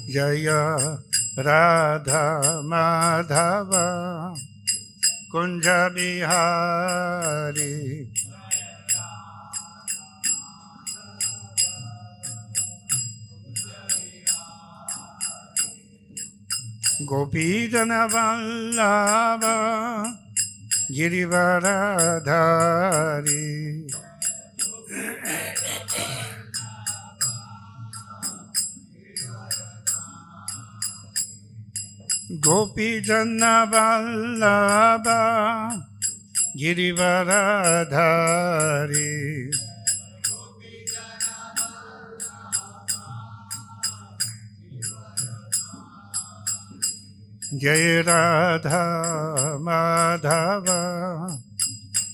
Jaya Radha Madhava Kunja Bihari Gopijana Vallabha Girivaradhari Gopijana Vallabha Girivaradhari Jai Radha Madhava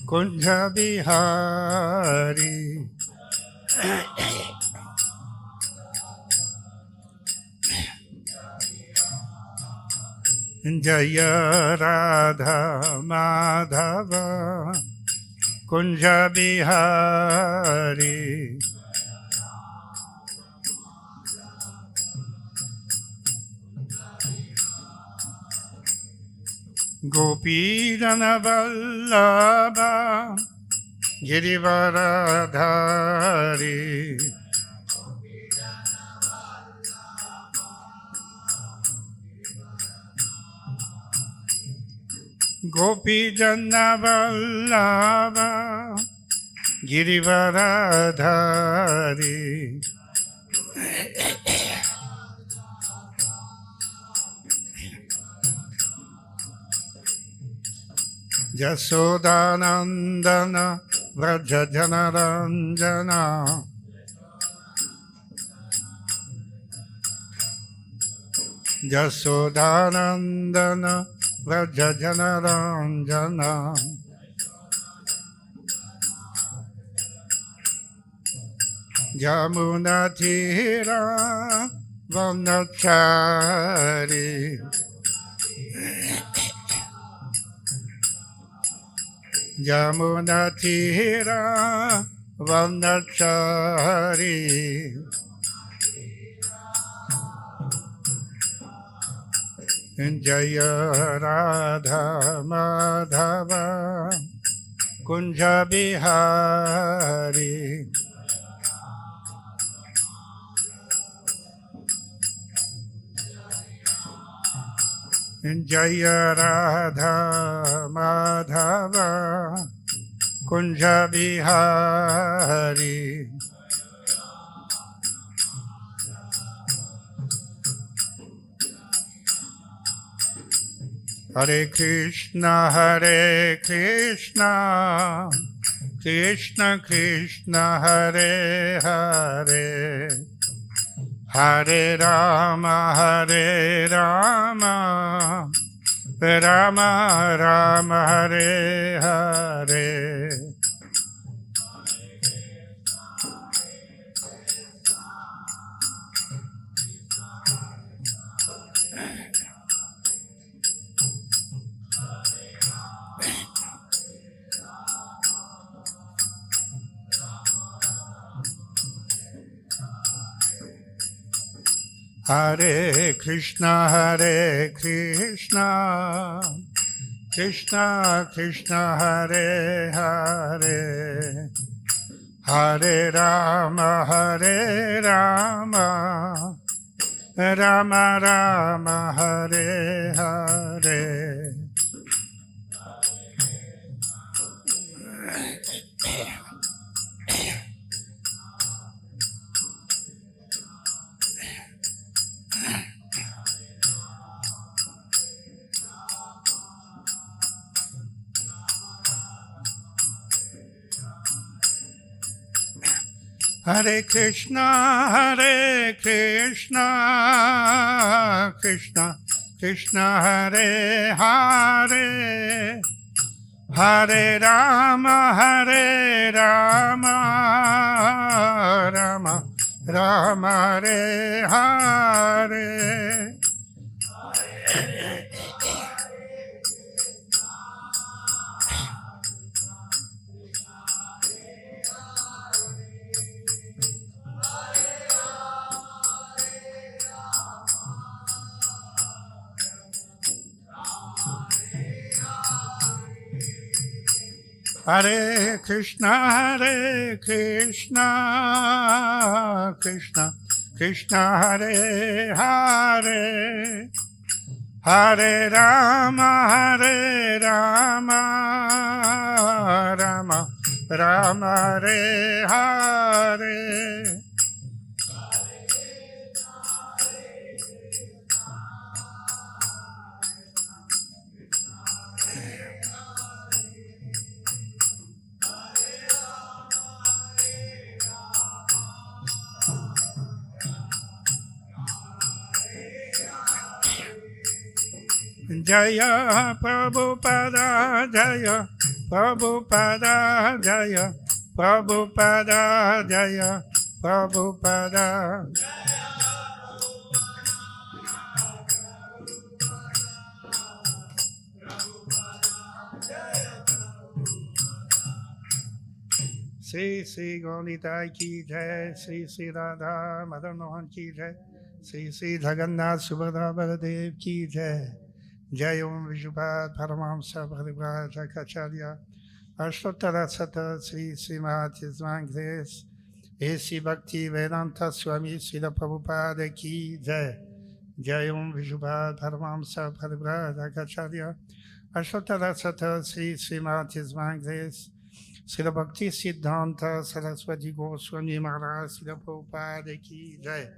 Kunja Bihari Jaya Radha Madhava Kunja Bihari Gopijana Vallabha Girivaradhari Gopijana Vallabha Girivaradhari Jasodanandana Vrajajanaranjana Jasodanandana Vrajajanaranjana Jamunatira Vanachari Jamunatira Vanachari Jaya Radha Madhava Kunja Bihari Jaya Radha Madhava Kunja Bihari Hare Krishna Hare Krishna Krishna Krishna Hare Hare Hare Rama Hare Rama Rama Rama Hare Hare Hare Krishna Hare Krishna Krishna Krishna Hare Hare Hare Rama Hare Rama Rama Rama Hare Hare Hare Krishna Krishna Krishna Hare Hare Hare Rama Rama Rama Hare Hare Hare Krishna, Hare Krishna, Krishna Krishna, Hare Hare, Hare Rama, Hare Rama, Rama Rama, Hare Hare. Jaya Prabhupada, Jaya Prabhupada, Jaya Prabhupada, Jaya Prabhupada. Sri Sri Gaurita ki jai, Sri Sri Radha Madan Mohan ki jai, Sri Sri Jagannath Subhadra Baladev ki jai. Jai Om Vishupad Paramahamsa Bhadivraja Kacharya Ashtotara Sata Sri Srimati Grace Esi Bhakti Vedanta Swami Srila Prabhupada ki jai. Jai Om Vishupad Paramahamsa Bhadivraja Kacharya Ashtotara Sata Sri Srimati Grace Srila Bhakti Siddhanta Saraswati Goswami Maharaj Srila Prabhupada ki jai.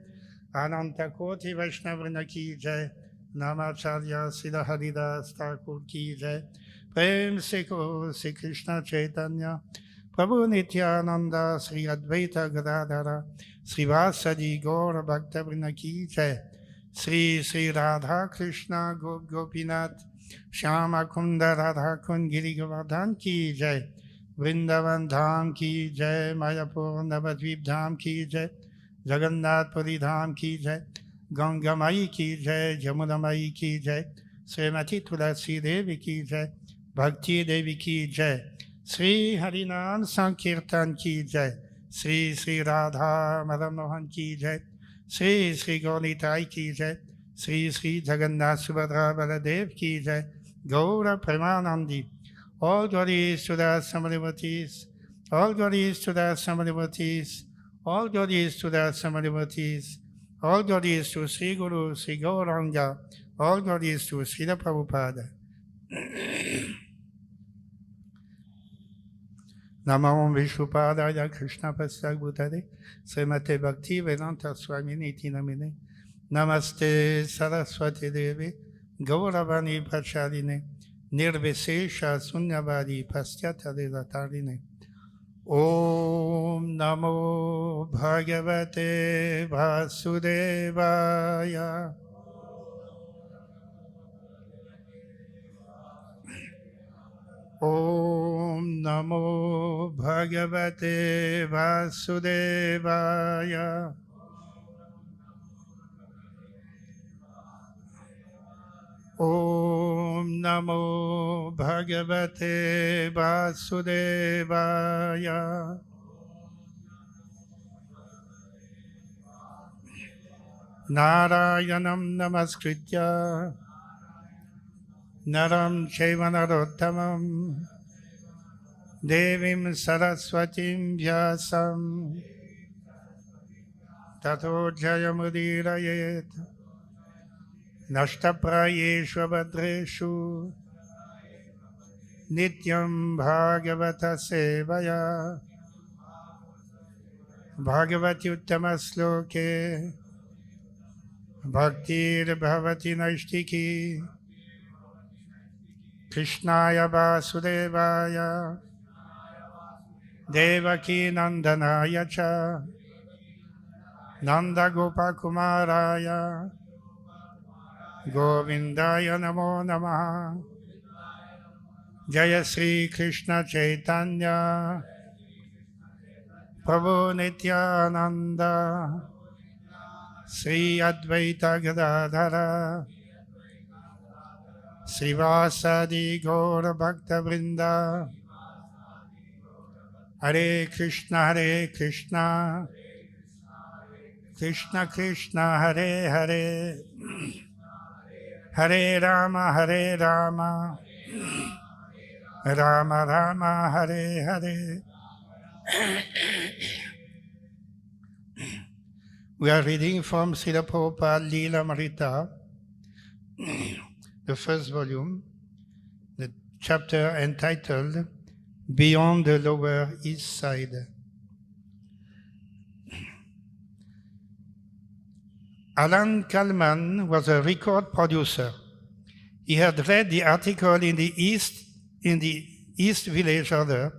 Ananta Koti Vaishnavana ki jai. Namacharya Srila Haridas Thakur ki jai. Prem se karo Sri Krishna Chaitanya Prabhu Nityananda Sri Advaita Gadadhara Sri Vasadi Gaura Bhaktavrina ki jai. Sri Sri Radha Krishna Gop Gopinath Shyama Kunda Radha Kund Giri Govardhan ki jai. Vrindavan Dham ki jai. Mayapur Navadvip Dham ki jai. Jagannath Puri Dham ki jai. Ganga Mai ki jai, Jamuna Mai ki jai, Srimati Tulasi Devi ki jai, Bhakti Devi ki jai, Sri Harinam Sankirtan ki jai, Sri Sri Radha Madan Mohan ki jai, Sri Sri Gaurnitai ki jai, Sri Sri Jagannath Subhadra Baladev ki jai, Gaura Premanandi. All glories to the Samarivatis, all glories to the Samarivatis, all glories to the Samarivatis. All glories to Sri Guru, Sri Gauranga, all glories to Srila Prabhupada. Namo Vishnupadaya Krishna Pastak Bhutade, Srimate Bhakti Vedanta Swami Niti Namine, Namaste Saraswati Devi, Gauravani Pachaline, Nirvesesha Sunyavadi Pastyata Devatarine. Om Namo Bhagavate Vasudevaya. Om Namo Bhagavate Vasudevaya. Om Namo Bhagavate Vasudevaya. Narayanam Namaskritya Naram Chaiva Narottamam Devim Saraswatim Vyasam Tato Jayamudirayet Nashtaprayeshu Abhadreshu Nityam Bhagavata Sevaya Bhagavati Uttamasloke Bhaktir Bhavati Naishtiki Krishnaya Vasudevaya Devaki Nandanaya Cha Nanda Gopakumaraya Govindaya Namo Namaha. Jaya Sri Krishna Chaitanya Prabhu Nityananda Sri Advaita Gadadhara Srivasadi Gaura Bhakta Vrinda. Hare Krishna, Hare Krishna, Krishna Krishna, Hare Hare, Hare Rama, Hare Rama, Rama Rama Hare Hare. We are reading from Srila Prabhupada Lilamrita, the first volume, the chapter entitled Beyond the Lower East Side. Alan Kalman was a record producer. He had read the article in the East Village Order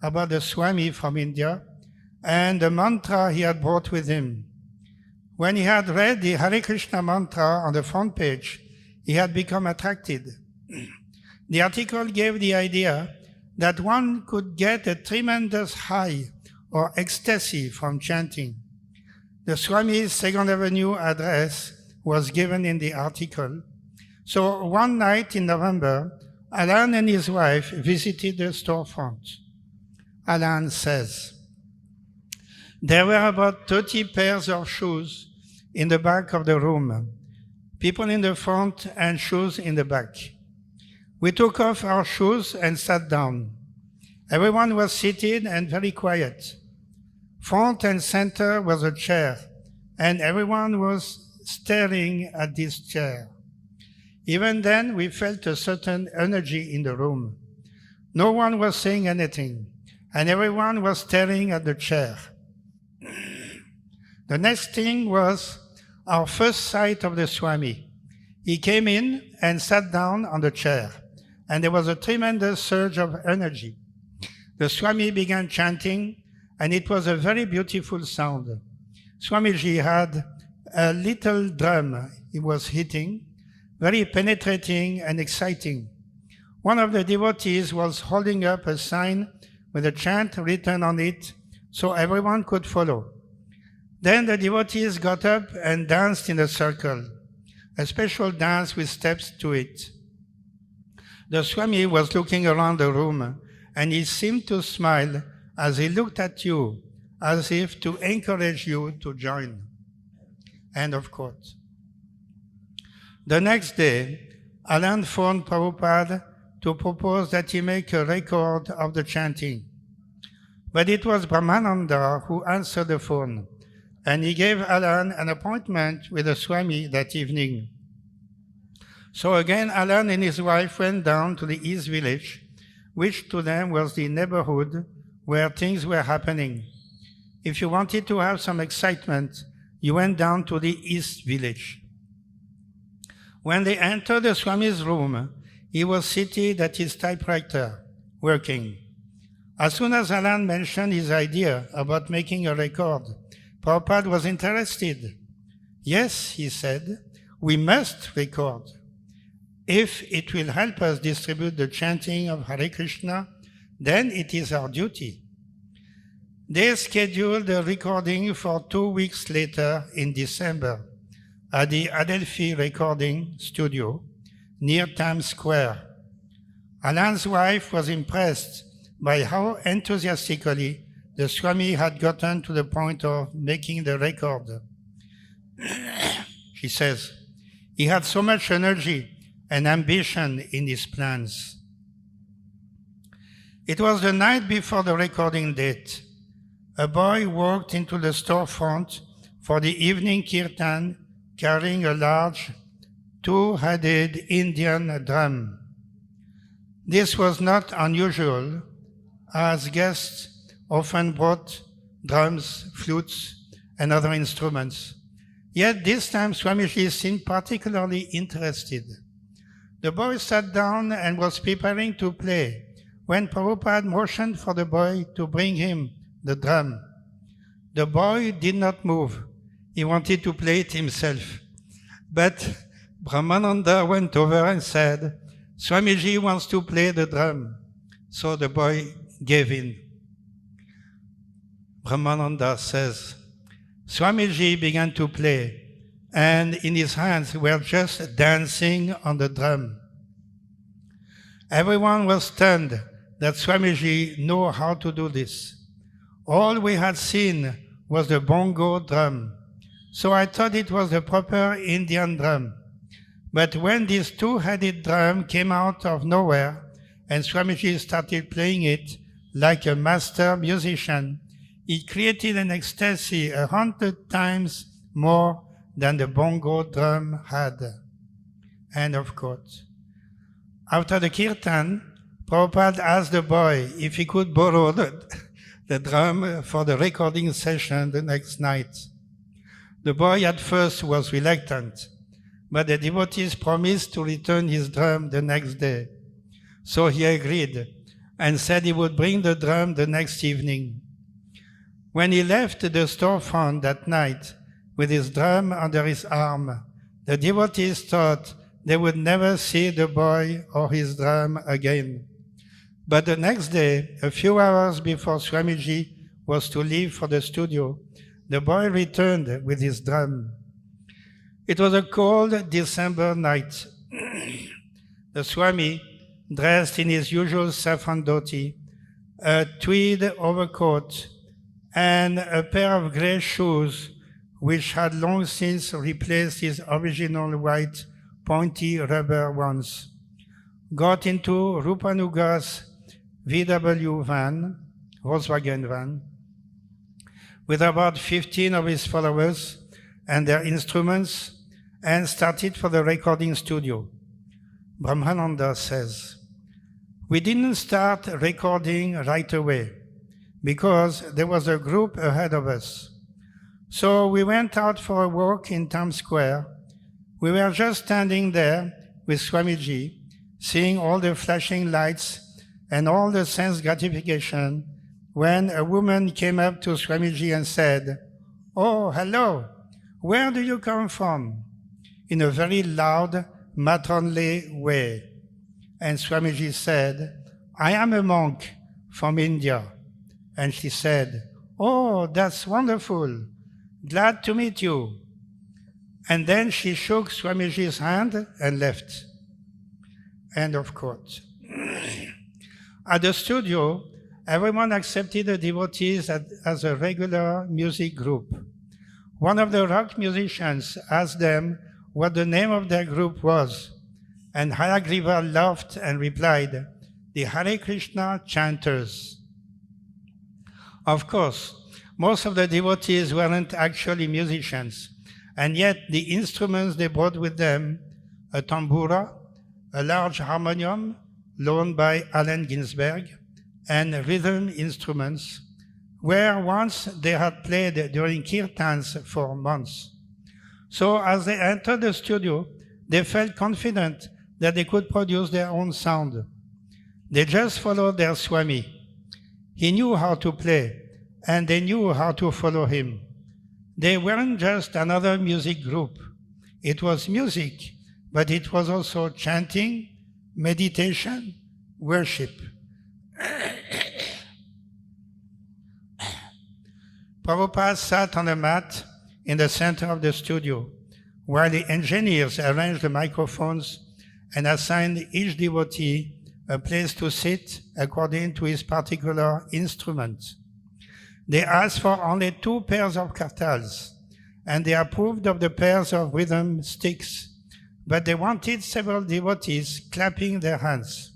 about the Swami from India and the mantra he had brought with him. When he had read the Hare Krishna mantra on the front page, he had become attracted. The article gave the idea that one could get a tremendous high or ecstasy from chanting. The Swami's Second Avenue address was given in the article. So one night in November, Alan and his wife visited the storefront. Alan says, there were about 30 pairs of shoes in the back of the room, people in the front and shoes in the back. We took off our shoes and sat down. Everyone was seated and very quiet. Front and center was a chair, and everyone was staring at this chair. Even then, we felt a certain energy in the room. No one was saying anything, and everyone was staring at the chair. The next thing was our first sight of the Swami. He came in and sat down on the chair, and there was a tremendous surge of energy. The Swami began chanting, and it was a very beautiful sound. Swamiji had a little drum he was hitting, very penetrating and exciting. One of the devotees was holding up a sign with a chant written on it so everyone could follow. Then the devotees got up and danced in a circle, a special dance with steps to it. The Swami was looking around the room, and he seemed to smile as he looked at you, as if to encourage you to join. End of quote. The next day, Alan phoned Prabhupada to propose that he make a record of the chanting. But it was Brahmananda who answered the phone, and he gave Alan an appointment with the Swami that evening. So again, Alan and his wife went down to the East Village, which to them was the neighborhood where things were happening. If you wanted to have some excitement, you went down to the East Village. When they entered the Swami's room, he was seated at his typewriter, working. As soon as Alan mentioned his idea about making a record, Prabhupada was interested. Yes, he said, we must record. If it will help us distribute the chanting of Hare Krishna, then it is our duty. They scheduled the recording for 2 weeks later in December at the Adelphi Recording Studio near Times Square. Alan's wife was impressed by how enthusiastically the Swami had gotten to the point of making the record. She says, he had so much energy and ambition in his plans. It was the night before the recording date. A boy walked into the storefront for the evening kirtan carrying a large two-headed Indian drum. This was not unusual, as guests often brought drums, flutes, and other instruments. Yet this time Swamiji seemed particularly interested. The boy sat down and was preparing to play when Prabhupada motioned for the boy to bring him the drum. The boy did not move. He wanted to play it himself. But Brahmananda went over and said, Swamiji wants to play the drum. So the boy gave in. Brahmananda says, Swamiji began to play, and in his hands were just dancing on the drum. Everyone was stunned that Swamiji knew how to do this. All we had seen was the bongo drum, so I thought it was the proper Indian drum. But when this two-headed drum came out of nowhere and Swamiji started playing it like a master musician. It created an ecstasy 100 times more than the bongo drum had. End of quote. After the kirtan, Prabhupada asked the boy if he could borrow the drum for the recording session the next night. The boy at first was reluctant, but the devotees promised to return his drum the next day. So he agreed and said he would bring the drum the next evening. When he left the storefront that night with his drum under his arm, the devotees thought they would never see the boy or his drum again. But the next day, a few hours before Swamiji was to leave for the studio, the boy returned with his drum. It was a cold December night. The Swami, dressed in his usual saffron dhoti, a tweed overcoat, and a pair of grey shoes, which had long since replaced his original white pointy rubber ones, got into Rupanuga's VW van, Volkswagen van, with about 15 of his followers and their instruments, and started for the recording studio. Brahmananda says, "We didn't start recording right away because there was a group ahead of us. So we went out for a walk in Times Square. We were just standing there with Swamiji, seeing all the flashing lights and all the sense gratification, when a woman came up to Swamiji and said, 'Oh, hello, where do you come from?' in a very loud, matronly way. And Swamiji said, 'I am a monk from India.' And she said, 'Oh, that's wonderful. Glad to meet you.' And then she shook Swamiji's hand and left." End of quote. At the studio, everyone accepted the devotees as a regular music group. One of the rock musicians asked them what the name of their group was, and Hayagriva laughed and replied, "The Hare Krishna chanters." Of course, most of the devotees weren't actually musicians, and yet the instruments they brought with them, a tambura, a large harmonium loaned by Allen Ginsberg, and rhythm instruments, were ones they had played during kirtans for months. So as they entered the studio, they felt confident that they could produce their own sound. They just followed their Swami. He knew how to play, and they knew how to follow him. They weren't just another music group. It was music, but it was also chanting, meditation, worship. Prabhupada sat on a mat in the center of the studio, while the engineers arranged the microphones and assigned each devotee a place to sit according to his particular instrument. They asked for only 2 pairs of kartals, and they approved of the pairs of rhythm sticks, but they wanted several devotees clapping their hands.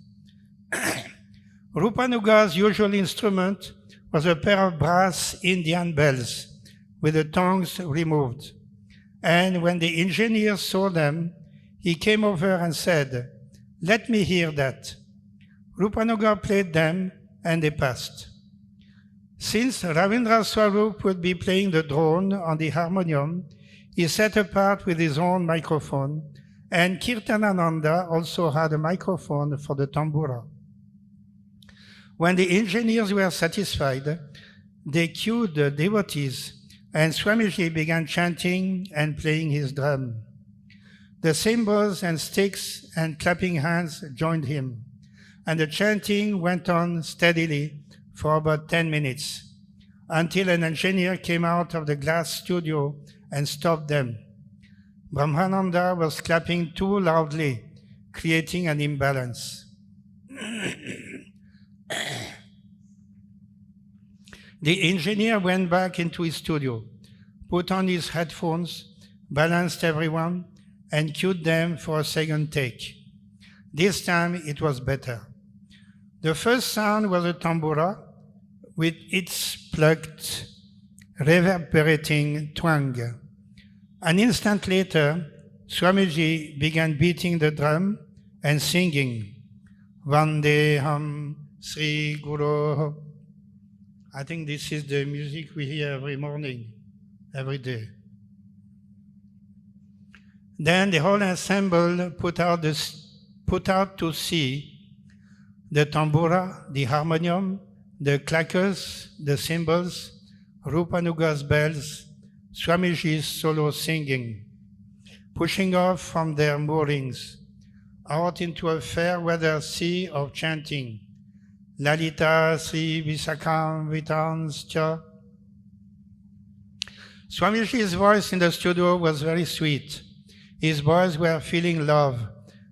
Rupanuga's usual instrument was a pair of brass Indian bells with the tongues removed. And when the engineer saw them, he came over and said, "Let me hear that." Rupanuga played them and they passed. Since Ravindra Swarup would be playing the drone on the harmonium, he sat apart with his own microphone, and Kirtanananda also had a microphone for the tambura. When the engineers were satisfied, they cued the devotees, and Swamiji began chanting and playing his drum. The cymbals and sticks and clapping hands joined him, and the chanting went on steadily for about 10 minutes, until an engineer came out of the glass studio and stopped them. Brahmananda was clapping too loudly, creating an imbalance. The engineer went back into his studio, put on his headphones, balanced everyone, and cued them for a second take. This time it was better. The first sound was a tambura with its plucked, reverberating twang. An instant later, Swamiji began beating the drum and singing, Vandeham Sri Guru. I think this is the music we hear every morning, every day. Then the whole ensemble put out to see the tambura, the harmonium, the clackers, the cymbals, Rupanuga's bells, Swamiji's solo singing, pushing off from their moorings, out into a fair weather sea of chanting, Lalita Sri Visakam Vitanscha. Swamiji's voice in the studio was very sweet. His boys were feeling love,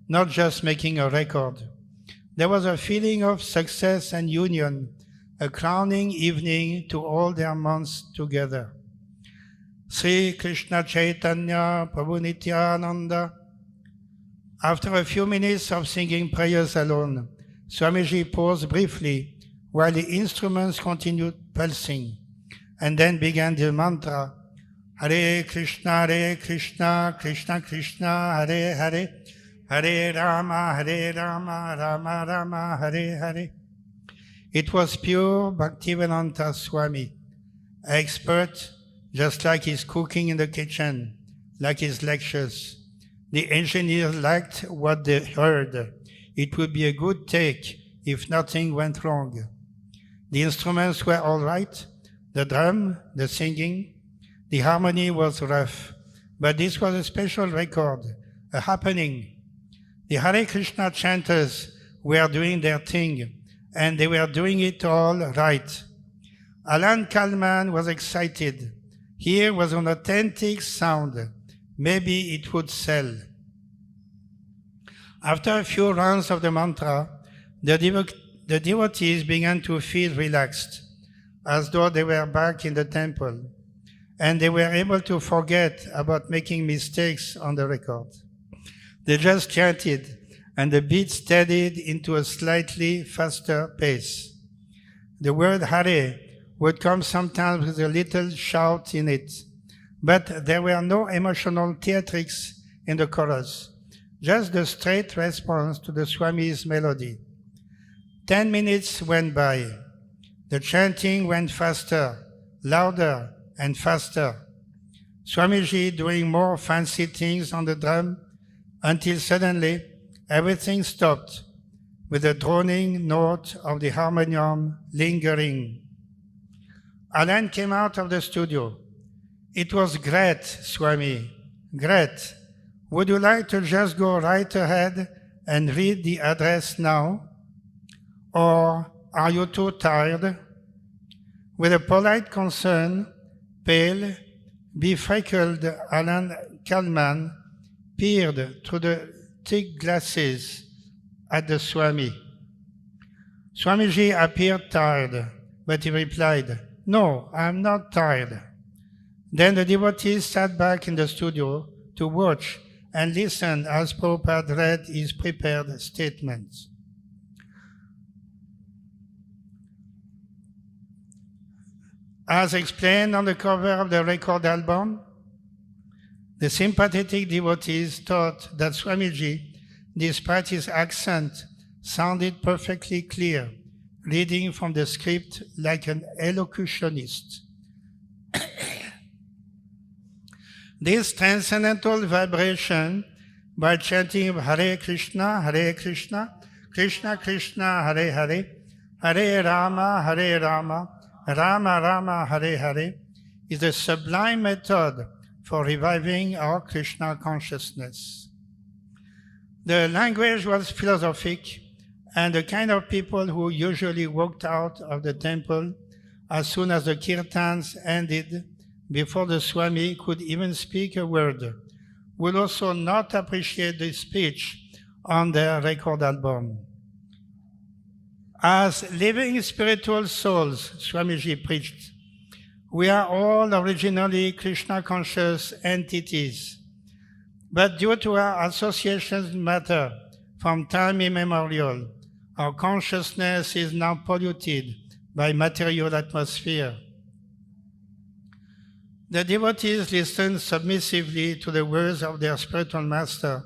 not just making a record. There was a feeling of success and union, a crowning evening to all their months together. Sri Krishna Chaitanya Prabhu Nityananda. After a few minutes of singing prayers alone, Swamiji paused briefly while the instruments continued pulsing, and then began the mantra, Hare Krishna, Krishna Krishna, Hare Hare, Hare Rama, Rama Rama, Hare Hare. It was pure Bhaktivedanta Swami, expert, just like his cooking in the kitchen, like his lectures. The engineers liked what they heard. It would be a good take if nothing went wrong. The instruments were all right, the drum, the singing, the harmony was rough, but this was a special record, a happening. The Hare Krishna chanters were doing their thing, and they were doing it all right. Alan Kalman was excited. Here was an authentic sound. Maybe it would sell. After a few rounds of the mantra, the devotees began to feel relaxed, as though they were back in the temple, and they were able to forget about making mistakes on the record. They just chanted, and the beat steadied into a slightly faster pace. The word Hare would come sometimes with a little shout in it, but there were no emotional theatrics in the chorus, just the straight response to the Swami's melody. 10 minutes went by. The chanting went faster, louder, and faster. Swamiji doing more fancy things on the drum until suddenly everything stopped with the droning note of the harmonium lingering. Alan came out of the studio. It was great, Swami, great. Would you like to just go right ahead and read the address now? Or are you too tired? With a polite concern, pale, befreckled Alan Kalman peered through the thick glasses at the Swami. Swamiji appeared tired, but he replied, No, I'm not tired. Then the devotees sat back in the studio to watch and listen as Prabhupada read his prepared statements. As explained on the cover of the record album, the sympathetic devotees thought that Swamiji, despite his accent, sounded perfectly clear, reading from the script like an elocutionist. This transcendental vibration, by chanting Hare Krishna, Krishna Krishna, Hare Hare, Hare Rama, Rama Rama, Hare Hare, is a sublime method for reviving our Krishna consciousness. The language was philosophic, and the kind of people who usually walked out of the temple as soon as the kirtans ended, before the Swami could even speak a word, would also not appreciate the speech on their record album. As living spiritual souls, Swamiji preached, we are all originally Krishna-conscious entities, but due to our associations with matter from time immemorial, Our consciousness is now polluted by material atmosphere. The devotees listen submissively to the words of their spiritual master,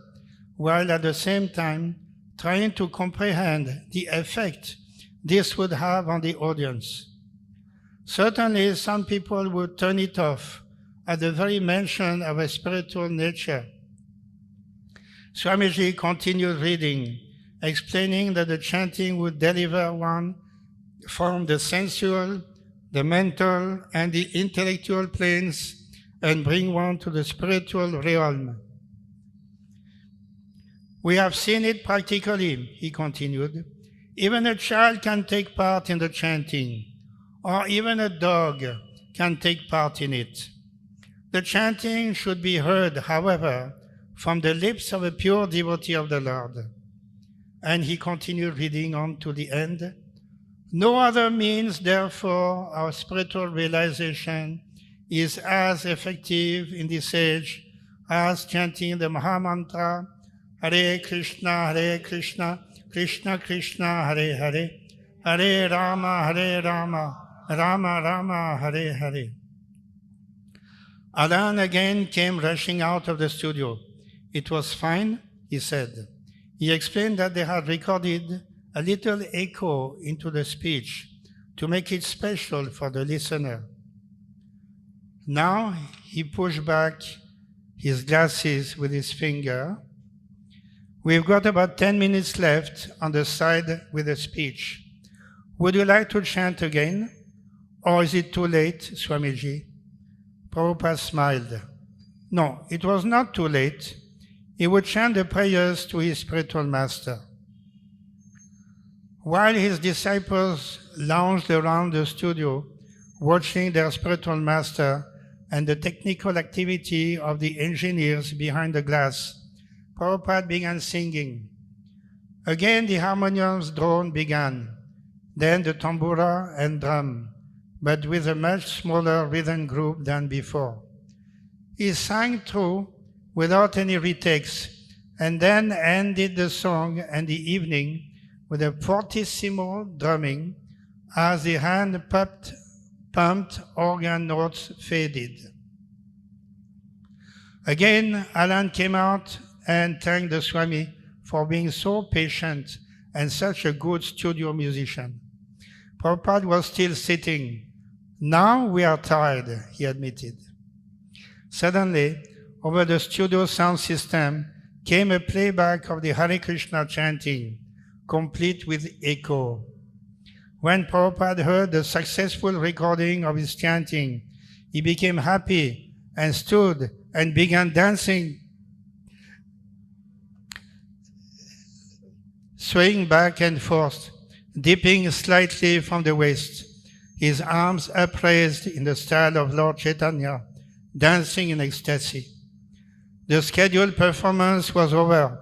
while at the same time trying to comprehend the effect this would have on the audience. Certainly, some people would turn it off at the very mention of a spiritual nature. Swamiji continued reading, explaining that the chanting would deliver one from the sensual, the mental, and the intellectual planes and bring one to the spiritual realm. We have seen it practically, he continued. Even a child can take part in the chanting, or even a dog can take part in it. The chanting should be heard, however, from the lips of a pure devotee of the Lord. And he continued reading on to the end. No other means, therefore, of spiritual realization is as effective in this age as chanting the Mahamantra, Hare Krishna, Krishna Krishna, Hare Hare, Hare Rama, Rama Rama, Hare Hare. Alan again came rushing out of the studio. It was fine, he said. He explained that they had recorded a little echo into the speech to make it special for the listener. Now he pushed back his glasses with his finger. We've got about 10 minutes left on the side with the speech. Would you like to chant again? Or is it too late, Swamiji? Prabhupada smiled. No, it was not too late. He would chant the prayers to his spiritual master. While his disciples lounged around the studio, watching their spiritual master and the technical activity of the engineers behind the glass, Prabhupada began singing. Again the harmonium's drone began, then the tambura and drum, but with a much smaller rhythm group than before. He sang through without any retakes, and then ended the song and the evening with a fortissimo drumming as the hand-pumped organ notes faded. Again, Alan came out and thanked the Swami for being so patient and such a good studio musician. Prabhupada was still sitting. Now we are tired, he admitted. Suddenly, over the studio sound system came a playback of the Hare Krishna chanting, complete with echo. When Prabhupada heard the successful recording of his chanting, he became happy and stood and began dancing, swaying back and forth, dipping slightly from the waist, his arms upraised in the style of Lord Chaitanya, dancing in ecstasy. The scheduled performance was over,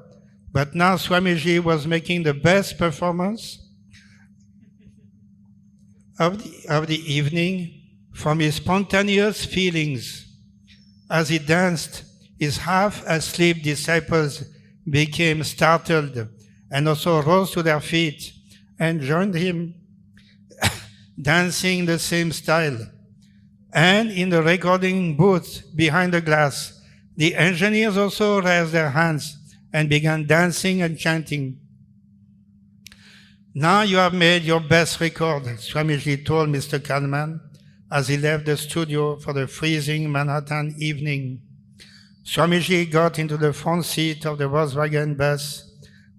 but now Swamiji was making the best performance of the evening from his spontaneous feelings. As he danced, his half-asleep disciples became startled and also rose to their feet and joined him dancing the same style. And in the recording booth behind the glass, the engineers also raised their hands and began dancing and chanting. Now you have made your best record, Swamiji told Mr. Kalman as he left the studio for the freezing Manhattan evening. Swamiji got into the front seat of the Volkswagen bus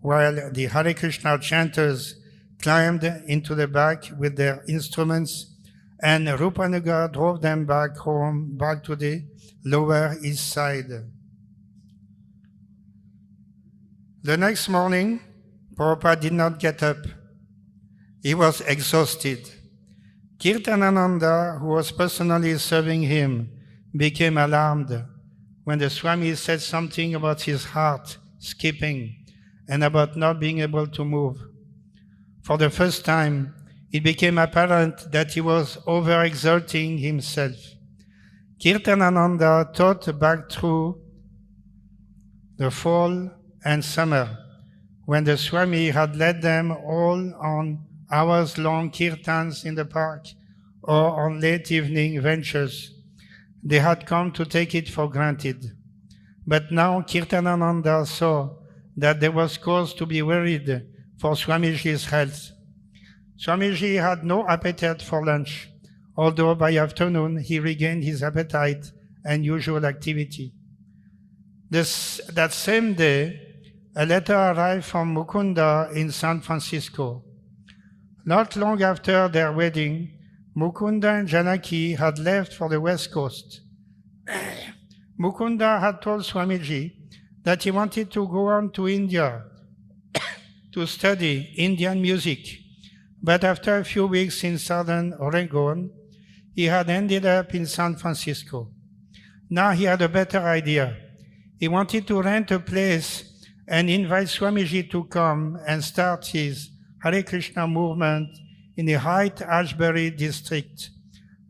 while the Hare Krishna chanters climbed into the back with their instruments, and Rupanuga drove them back home, back to the Lower East Side. The next morning, Prabhupada did not get up. He was exhausted. Kirtanananda, who was personally serving him, became alarmed when the Swami said something about his heart skipping and about not being able to move. For the first time, it became apparent that he was overexerting himself. Kirtanananda thought back through the fall and summer, when the Swami had led them all on hours-long kirtans in the park or on late evening ventures. They had come to take it for granted. But now Kirtanananda saw that there was cause to be worried for Swamiji's health. Swamiji had no appetite for lunch, although by afternoon he regained his appetite and usual activity. That same day, a letter arrived from Mukunda in San Francisco. Not long after their wedding, Mukunda and Janaki had left for the West Coast. Mukunda had told Swamiji that he wanted to go on to India to study Indian music, but after a few weeks in southern Oregon, he had ended up in San Francisco. Now he had a better idea. He wanted to rent a place and invite Swamiji to come and start his Hare Krishna movement in the Haight-Ashbury district,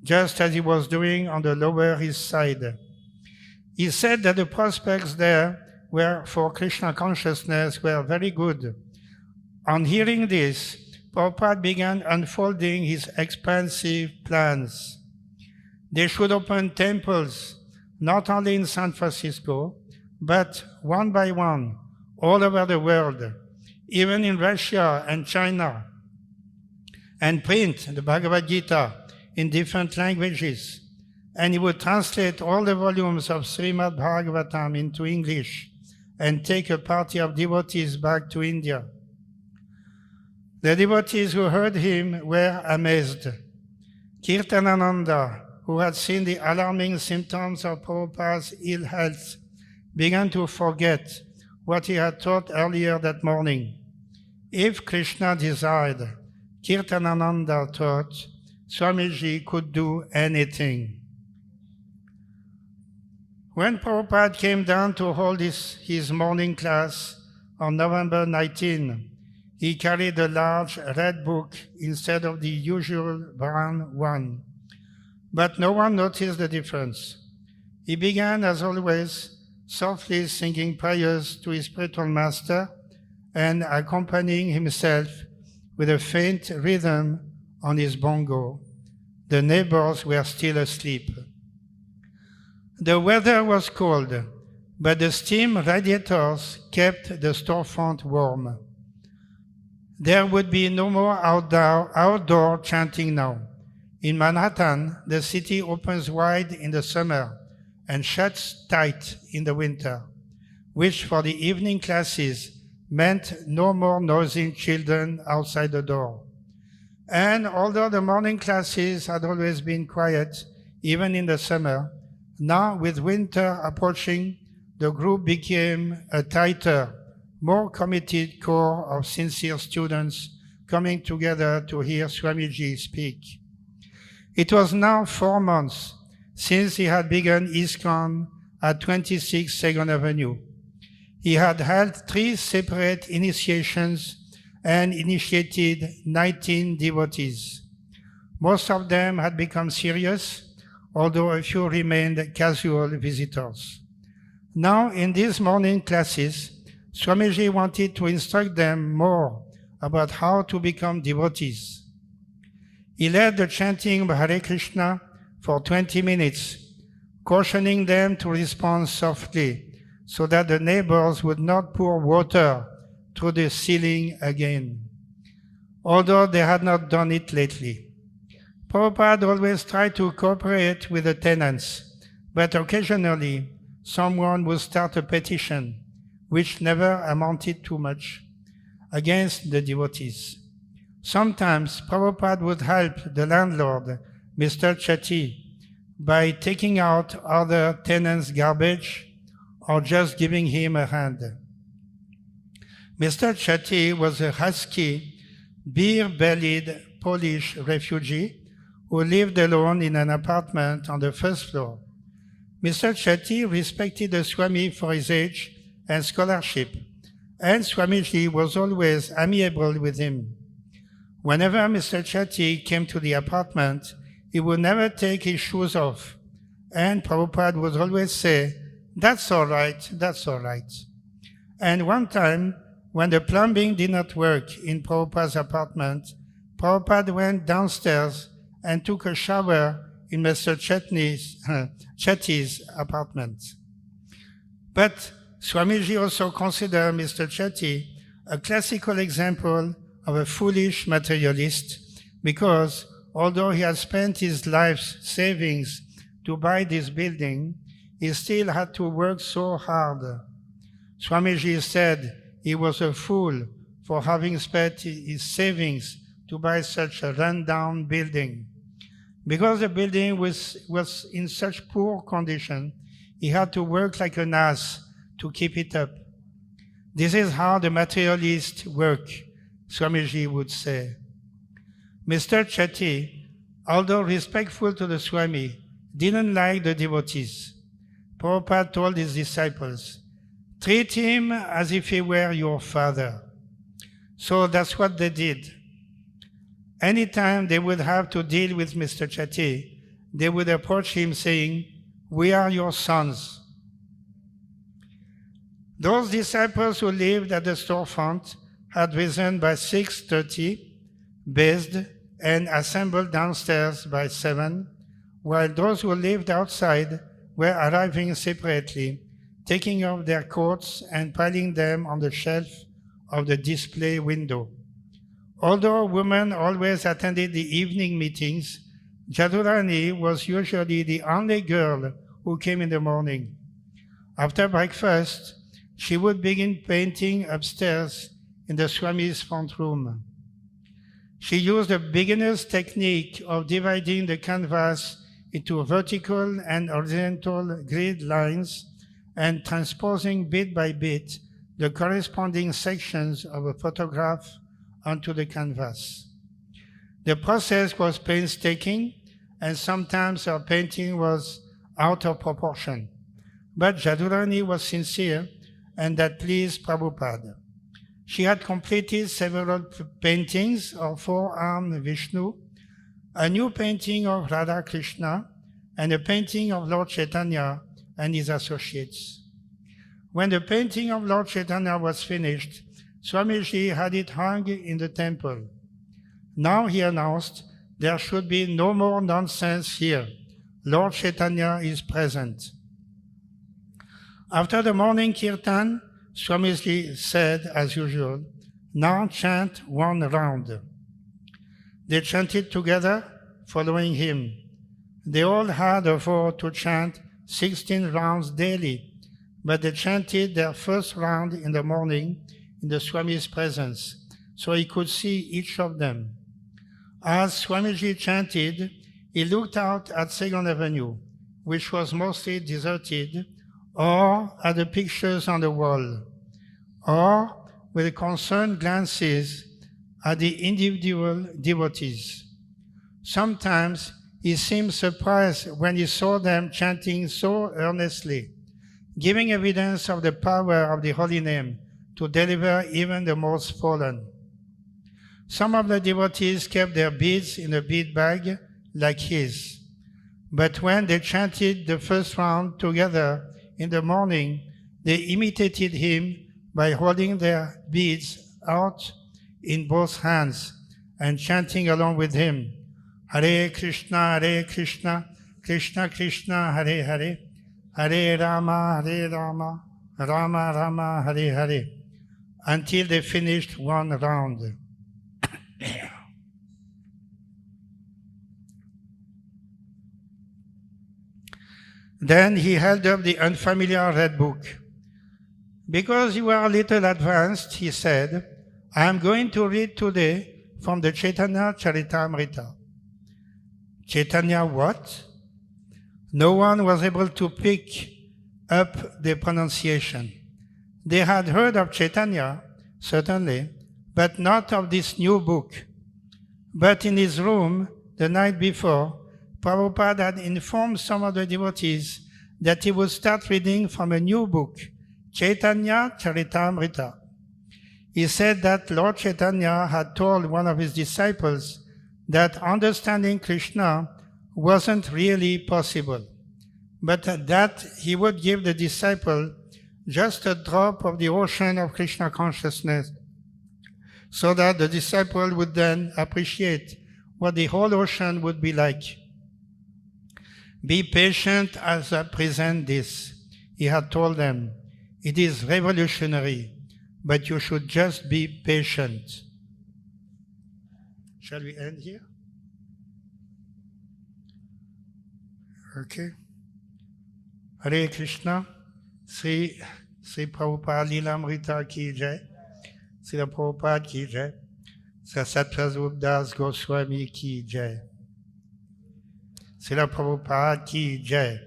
just as he was doing on the Lower East Side. He said that the prospects there for Krishna consciousness were very good. On hearing this, Prabhupada began unfolding his expansive plans. They should open temples, not only in San Francisco, but one by one, all over the world, even in Russia and China, and print the Bhagavad Gita in different languages. And he would translate all the volumes of Srimad Bhagavatam into English and take a party of devotees back to India. The devotees who heard him were amazed. Kirtanananda, who had seen the alarming symptoms of Prabhupada's ill health, began to forget what he had taught earlier that morning. If Krishna desired, Kirtanananda taught, Swamiji could do anything. When Prabhupada came down to hold his morning class on November 19, he carried a large red book instead of the usual brown one. But no one noticed the difference. He began, as always, softly singing prayers to his spiritual master and accompanying himself with a faint rhythm on his bongo. The neighbors were still asleep. The weather was cold, but the steam radiators kept the storefront warm. There would be no more outdoor chanting now. In Manhattan, the city opens wide in the summer and shuts tight in the winter, which for the evening classes meant no more noisy children outside the door. And although the morning classes had always been quiet, even in the summer, now with winter approaching, the group became a tighter, more committed core of sincere students coming together to hear Swamiji speak. It was now 4 months since he had begun Iskcon at 26 Second Avenue. He had held 3 separate initiations and initiated 19 devotees. Most of them had become serious, although a few remained casual visitors. Now, in these morning classes, Swamiji wanted to instruct them more about how to become devotees. He led the chanting of Hare Krishna for 20 minutes, cautioning them to respond softly so that the neighbors would not pour water through the ceiling again, although they had not done it lately. Prabhupada always tried to cooperate with the tenants, but occasionally someone would start a petition, which never amounted to much, against the devotees. Sometimes Prabhupada would help the landlord, Mr. Chetty, by taking out other tenants' garbage or just giving him a hand. Mr. Chetty was a husky, beer-bellied Polish refugee who lived alone in an apartment on the first floor. Mr. Chetty respected the Swami for his age and scholarship, and Swamiji was always amiable with him. Whenever Mr. Chetty came to the apartment, he would never take his shoes off, and Prabhupada would always say, "That's all right, that's all right." And one time, when the plumbing did not work in Prabhupada's apartment, Prabhupada went downstairs and took a shower in Mr. Chetty's apartment. But Swamiji also considered Mr. Chetty a classical example of a foolish materialist because although he had spent his life's savings to buy this building, he still had to work so hard. Swamiji said he was a fool for having spent his savings to buy such a run-down building. Because the building was in such poor condition, he had to work like an ass to keep it up. This is how the materialists work, Swamiji would say. Mr. Chetty, although respectful to the Swami, didn't like the devotees. Prabhupada told his disciples, treat him as if he were your father. So that's what they did. Anytime they would have to deal with Mr. Chetty, they would approach him saying, we are your sons. Those disciples who lived at the storefront had risen by 6:30, bathed, and assembled downstairs by 7, while those who lived outside were arriving separately, taking off their coats and piling them on the shelf of the display window. Although women always attended the evening meetings, Jadurani was usually the only girl who came in the morning. After breakfast, she would begin painting upstairs in the Swami's front room. She used a beginner's technique of dividing the canvas into vertical and horizontal grid lines and transposing bit by bit the corresponding sections of a photograph onto the canvas. The process was painstaking, and sometimes her painting was out of proportion. But Jadurani was sincere, and that pleased Prabhupada. She had completed several paintings of four-armed Vishnu, a new painting of Hare Krishna, and a painting of Lord Chaitanya and his associates. When the painting of Lord Chaitanya was finished, Swamiji had it hung in the temple. Now, he announced, there should be no more nonsense here. Lord Chaitanya is present. After the morning kirtan, Swamiji said, as usual, now chant one round. They chanted together, following him. They all had a vow to chant 16 rounds daily, but they chanted their first round in the morning in the Swami's presence, so he could see each of them. As Swamiji chanted, he looked out at 2nd Avenue, which was mostly deserted, or at the pictures on the wall, or with concerned glances at the individual devotees. Sometimes he seemed surprised when he saw them chanting so earnestly, giving evidence of the power of the holy name to deliver even the most fallen. Some of the devotees kept their beads in a bead bag like his, but when they chanted the first round together in the morning, they imitated him by holding their beads out in both hands and chanting along with him, Hare Krishna, Krishna Krishna, Hare Hare, Hare Rama, Rama Rama, Hare Hare, until they finished one round. Then he held up the unfamiliar red book. Because you are a little advanced, he said, I am going to read today from the Chaitanya Charitamrita. Chaitanya what? No one was able to pick up the pronunciation. They had heard of Chaitanya, certainly, but not of this new book. But in his room, the night before, Prabhupada had informed some of the devotees that he would start reading from a new book, Chaitanya Charitamrita. He said that Lord Chaitanya had told one of his disciples that understanding Krishna wasn't really possible, but that he would give the disciple just a drop of the ocean of Krishna consciousness, so that the disciple would then appreciate what the whole ocean would be like. Be patient as I present this. He had told them, it is revolutionary, but you should just be patient. Shall we end here? Okay. Hare Krishna. Sri Prabhupada Lilamrita ki jai. Srila Prabhupada ki jai. Srila Sattva Das Goswami ki jai. Srila Prabhupada ki jai.